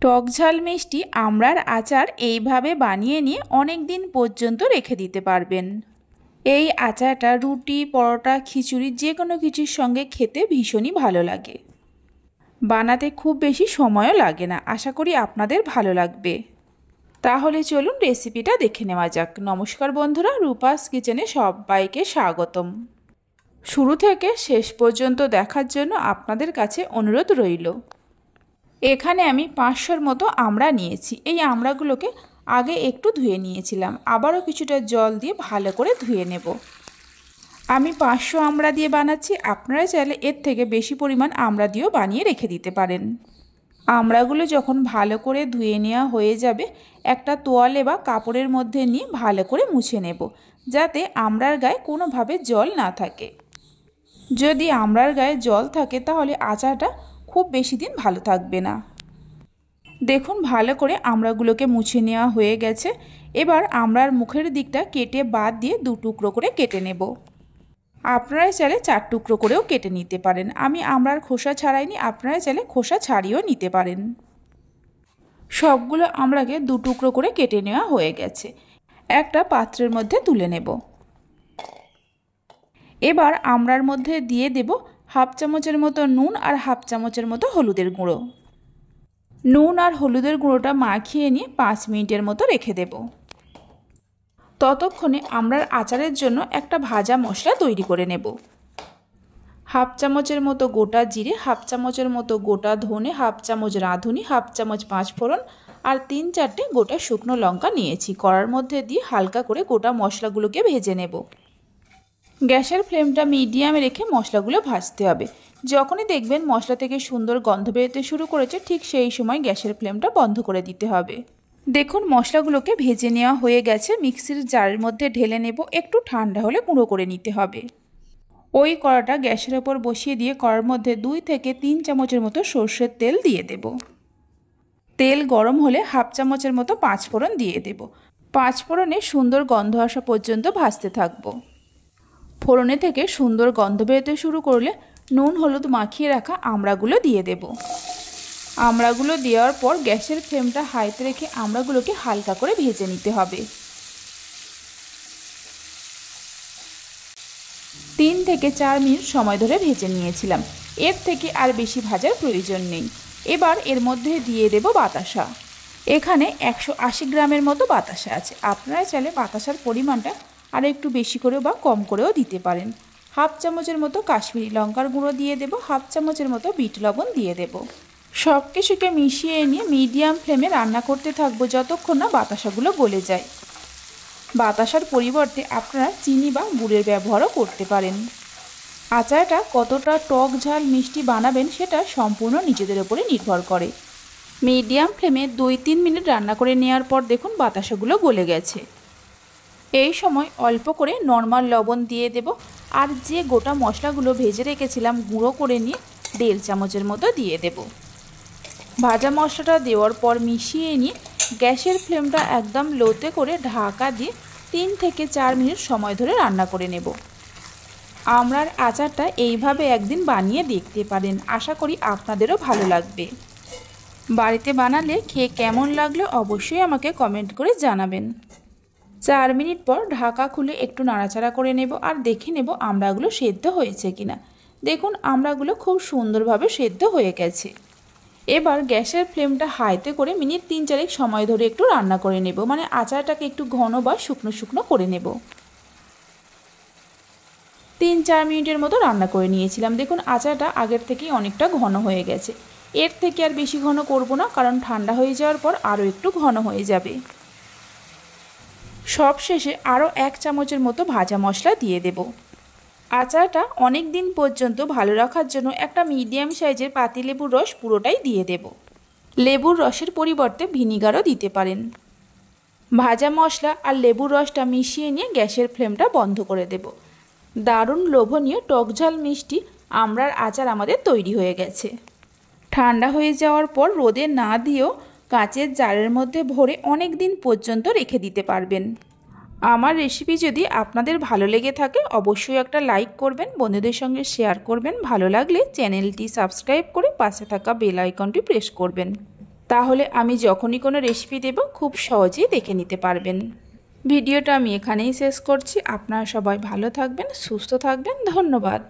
টক ঝাল মিষ্টি আমড়ার আচার এইভাবে বানিয়ে নিয়ে অনেক দিন পর্যন্ত রেখে দিতে পারবেন। এই আচারটা রুটি, পরোটা, খিচুড়ি যে কোনো কিছুর সঙ্গে খেতে ভীষণই ভালো লাগে। বানাতে খুব বেশি সময়ও লাগে না। আশা করি আপনাদের ভালো লাগবে। তাহলে চলুন রেসিপিটা দেখে নেওয়া যাক। নমস্কার বন্ধুরা, রূপাস কিচেনে সবাইকে স্বাগতম। শুরু থেকে শেষ পর্যন্ত দেখার জন্য আপনাদের কাছে অনুরোধ রইল। এখানে আমি 500-র মতো আমড়া নিয়েছি। এই আমড়াগুলোকে আগে একটু ধুয়ে নিয়েছিলাম, আবারও কিছুটা জল দিয়ে ভালো করে ধুয়ে নেব। আমি 500 আমড়া দিয়ে বানাচ্ছি, আপনারা চাইলে এর থেকে বেশি পরিমাণ আমড়া দিয়েও বানিয়ে রেখে দিতে পারেন। আমড়াগুলো যখন ভালো করে ধুয়ে নেওয়া হয়ে যাবে, একটা তোয়ালে বা কাপড়ের মধ্যে নিয়ে ভালো করে মুছে নেব, যাতে আমড়ার গায়ে কোনোভাবে জল না থাকে। যদি আমড়ার গায়ে জল থাকে তাহলে আচারটা খুব বেশি দিন ভালো থাকবে না। দেখুন ভালো করে আমড়াগুলোকে মুছে নেওয়া হয়ে গেছে। এবার আমড়ার মুখের দিকটা কেটে বাদ দিয়ে 2 টুকরো করে কেটে নেব। আপনারা চাইলে 4 টুকরো করেও কেটে নিতে পারেন। আমি আমড়ার খোসা ছাড়াইনি, আপনারা চাইলে খোসা ছাড়িয়েও নিতে পারেন। সবগুলো আমড়াকে 2 টুকরো করে কেটে নেওয়া হয়ে গেছে। একটা পাত্রের মধ্যে তুলে নেব। এবার আমড়ার মধ্যে দিয়ে দেব 1/2 চামচের মতো নুন আর 1/2 চামচের মতো হলুদের গুঁড়ো। নুন আর হলুদের গুঁড়োটা মাখিয়ে নিয়ে 5 মিনিটের মতো রেখে দেব। ততক্ষণে আমড়ার আচারের জন্য একটা ভাজা মশলা তৈরি করে নেব। 1/2 চামচের মতো গোটা জিরে, 1/2 চামচের মতো গোটা ধনে, 1/2 চামচ রাঁধুনি, 1/2 চামচ 5 ফোড়ন আর 3-4টে গোটা শুকনো লঙ্কা নিয়েছি। কড়ার মধ্যে দিয়ে হালকা করে গোটা মশলাগুলোকে ভেজে নেব। গ্যাসের ফ্লেমটা মিডিয়ামে রেখে মশলাগুলো ভাজতে হবে। যখনই দেখবেন মশলা থেকে সুন্দর গন্ধ বেরোতে শুরু করেছে, ঠিক সেই সময় গ্যাসের ফ্লেমটা বন্ধ করে দিতে হবে। দেখুন মশলাগুলোকে ভেজে নেওয়া হয়ে গেছে। মিক্সির জারের মধ্যে ঢেলে নেব। একটু ঠান্ডা হলে গুঁড়ো করে নিতে হবে। ওই কড়াটা গ্যাসের ওপর বসিয়ে দিয়ে কড়ার মধ্যে 2 থেকে 3 চামচের মতো সর্ষের তেল দিয়ে দেব। তেল গরম হলে 1/2 চামচের মতো 5 ফোড়ন দিয়ে দেব। 5 ফোড়নে সুন্দর গন্ধ আসা পর্যন্ত ভাজতে থাকবো। ফোড়নে থেকে সুন্দর গন্ধ বেরোতে শুরু করলে নুন হলুদ মাখিয়ে রাখা আমড়াগুলো দিয়ে দেব। আমড়াগুলো দেওয়ার পর গ্যাসের ফ্লেমটা হাইতে রেখে আমড়াগুলোকে হালকা করে ভেজে নিতে হবে। 3 থেকে 4 মিনিট সময় ধরে ভেজে নিয়েছিলাম। এর থেকে আর বেশি ভাজার প্রয়োজন নেই। এবার এর মধ্যে দিয়ে দেব বাতাসা। এখানে 180 গ্রামের মতো বাতাসা আছে। আপনারা চাইলে বাতাসার পরিমাণটা আর একটু বেশি করেও বা কম করেও দিতে পারেন। 1/2 চামচের মতো কাশ্মীরি লঙ্কার গুঁড়ো দিয়ে দেব। 1/2 চামচের মতো বিট লবণ দিয়ে দেব। সব কিছুকে মিশিয়ে নিয়ে মিডিয়াম ফ্লেমে রান্না করতে থাকবো যতক্ষণ না বাতাসাগুলো গলে যায়। বাতাসার পরিবর্তে আপনারা চিনি বা গুড়ের ব্যবহারও করতে পারেন। আচারটা কতটা টক ঝাল মিষ্টি বানাবেন সেটা সম্পূর্ণ নিজেদের উপরে নির্ভর করে। মিডিয়াম ফ্লেমে 2-3 মিনিট রান্না করে নেওয়ার পর দেখুন বাতাসাগুলো গলে গেছে। এই সময় অল্প করে নর্মাল লবণ দিয়ে দেব। আর যে গোটা মশলাগুলো ভেজে রেখেছিলাম গুঁড়ো করে নিয়ে 1.5 চামচের মতো দিয়ে দেব। ভাজা মশলাটা দেওয়ার পর মিশিয়ে নিয়ে গ্যাসের ফ্লেমটা একদম লোতে করে ঢাকা দিয়ে 3 থেকে 4 মিনিট সময় ধরে রান্না করে নেব। আমড়ার আচারটা এইভাবে একদিন বানিয়ে দেখতে পারেন। আশা করি আপনাদেরও ভালো লাগবে। বাড়িতে বানালে খেয়ে কেমন লাগলো অবশ্যই আমাকে কমেন্ট করে জানাবেন। 4 মিনিট পর ঢাকা খুলে একটু নাড়াচাড়া করে নেব আর দেখে নেব আমড়াগুলো সেদ্ধ হয়েছে কিনা। দেখুন আমড়াগুলো খুব সুন্দরভাবে সেদ্ধ হয়ে গেছে। এবার গ্যাসের ফ্লেমটা হাইতে করে মিনিট 3-4 সময় ধরে একটু রান্না করে নেব, মানে আচারটাকে একটু ঘন বা শুকনো শুকনো করে নেব। 3-4 মিনিটের মতো রান্না করে নিয়েছিলাম। দেখুন আচারটা আগের থেকেই অনেকটা ঘন হয়ে গেছে। এর থেকে আর বেশি ঘন করব না, কারণ ঠান্ডা হয়ে যাওয়ার পর আরও একটু ঘন হয়ে যাবে। সব শেষে আরও 1 চামচের মতো ভাজা মশলা দিয়ে দেব। আচারটা অনেক দিন পর্যন্ত ভালো রাখার জন্য একটা মিডিয়াম সাইজের পাতিলেবুর রস পুরোটাই দিয়ে দেব। লেবুর রসের পরিবর্তে ভিনিগারও দিতে পারেন। ভাজা মশলা আর লেবুর রসটা মিশিয়ে নিয়ে গ্যাসের ফ্লেমটা বন্ধ করে দেব। দারুণ লোভনীয় টক ঝাল মিষ্টি আমড়ার আচার আমাদের তৈরি হয়ে গেছে। ঠান্ডা হয়ে যাওয়ার পর রোদে না দিয়েও কাচের জারের মধ্যে ভরে অনেক দিন পর্যন্ত রেখে দিতে পারবেন। আমার রেসিপি যদি আপনাদের ভালো লেগে থাকে অবশ্যই একটা লাইক করবেন, বন্ধুদের সঙ্গে শেয়ার করবেন। ভালো লাগলে চ্যানেলটি সাবস্ক্রাইব করে পাশে থাকা বেল আইকনটি প্রেস করবেন। তাহলে আমি যখনই কোনো রেসিপি দেব খুব সহজেই দেখে নিতে পারবেন। ভিডিওটা আমি এখানেই শেষ করছি। আপনারা সবাই ভালো থাকবেন, সুস্থ থাকবেন। ধন্যবাদ।